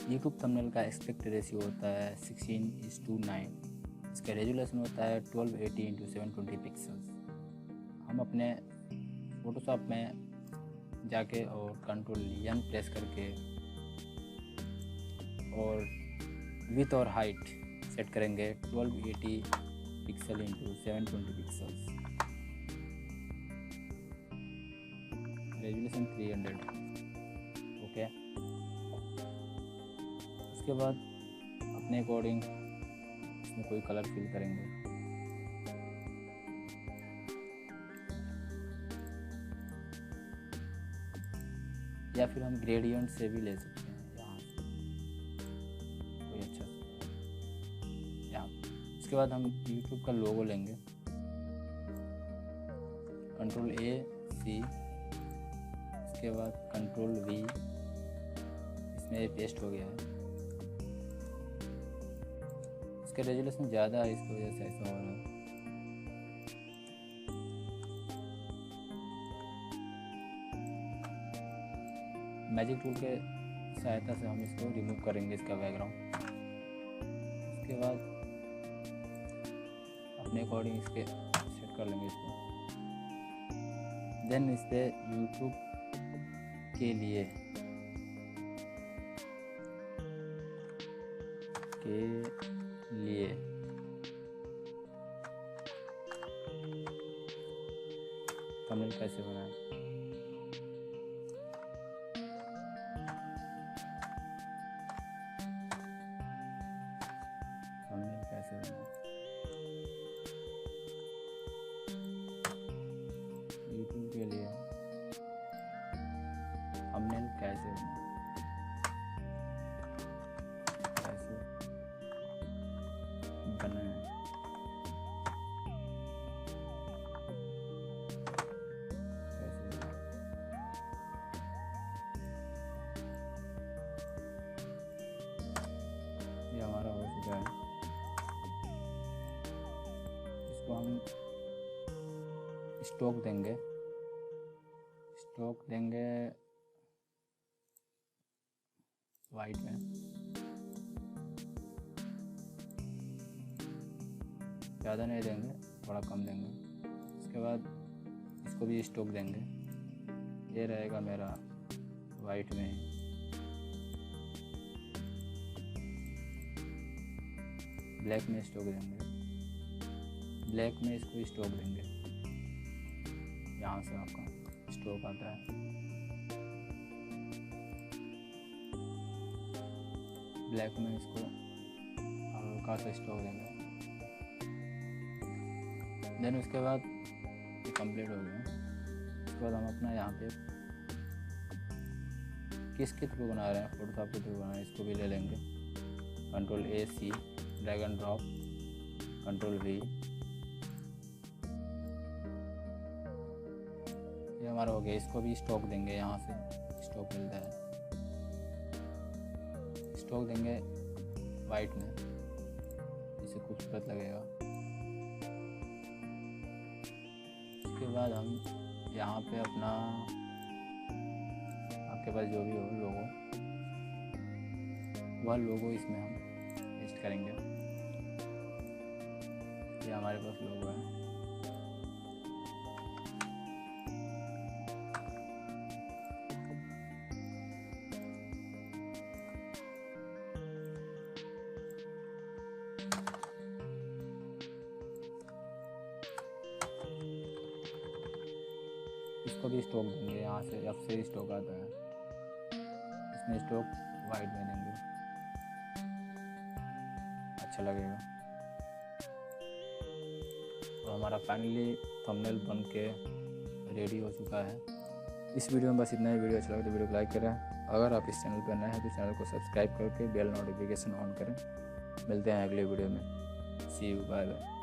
YouTube thumbnail का aspect ratio होता है 16:9। इसका रेजोल्यूशन होता है 1280x720 पिक्सल्स। हम अपने फ़ोटोशॉप में जाके और Ctrl+N प्रेस करके और विड्थ और हाइट सेट करेंगे 1280 pixel into 720 pixels, resolution 300। Okay, उसके बाद अपने अकॉर्डिंग इसमें कोई कलर फिल करेंगे। या फिर हम ग्रेडियंट से भी ले सकते हैं यहाँ से कोई अच्छा यहाँ। उसके बाद हम YouTube का लोगो लेंगे, Ctrl+A+C, उसके बाद Ctrl+V, इसमें ये पेस्ट हो गया है। इसका रेजोल्यूशन ज़्यादा है, इसकी वजह से ऐसा हो रहा है। मैजिक टूल के सहायता से हम इसको रिमूव करेंगे, इसका बैकग्राउंड। उसके बाद अपने अकॉर्डिंग इसके सेट कर लेंगे इसको। देन इस पे यूट्यूब के लिए थंबनेल कैसे बनाएं। थंबनेल कैसे बनाएं, यूट्यूब के लिए थंबनेल कैसे बनाएं, ये हमारा हो चुका है। इसको हम स्टॉक देंगे, वाइट में। ज़्यादा नहीं देंगे, थोड़ा कम देंगे। उसके बाद इसको भी स्टॉक देंगे, ये रहेगा मेरा वाइट में। ब्लैक में स्टॉक देंगे, ब्लैक में इसको स्टॉक देंगे, यहाँ से आपका स्टॉक आता है। ब्लैक में इसको हल्का सा स्टॉक देंगे। देन उसके बाद ये कंप्लीट हो गया। उसके बाद हम अपना यहाँ पे किसके थ्रू बना रहे हैं, फोटोशॉप के थ्रू बना रहे हैं, इसको भी ले लेंगे। Ctrl+A+C, drag and drop, Ctrl+V, ये हमारा हो गया। इसको भी स्टॉक देंगे, यहाँ से स्टॉक मिलता है, स्टॉक देंगे वाइट में, इससे खूबसूरत लगेगा। उसके बाद हम यहाँ पे अपना, आपके पास जो भी हो लोगो, वह लोगो इसमें हम पेस्ट करेंगे। ये हमारे पास लोगो है। इसको भी स्टॉक देंगे, यहाँ से F से स्टॉक आता है, इसमें स्टॉक वाइट में देंगे, अच्छा लगेगा। और हमारा फाइनली थंबनेल बन के रेडी हो चुका है। इस वीडियो में बस इतना ही। वीडियो अच्छा लगे तो वीडियो को लाइक करें। अगर आप इस चैनल पर नए हैं तो चैनल को सब्सक्राइब करके बेल नोटिफिकेशन ऑन करें। मिलते हैं अगले वीडियो में। सी यू, बाय बाय।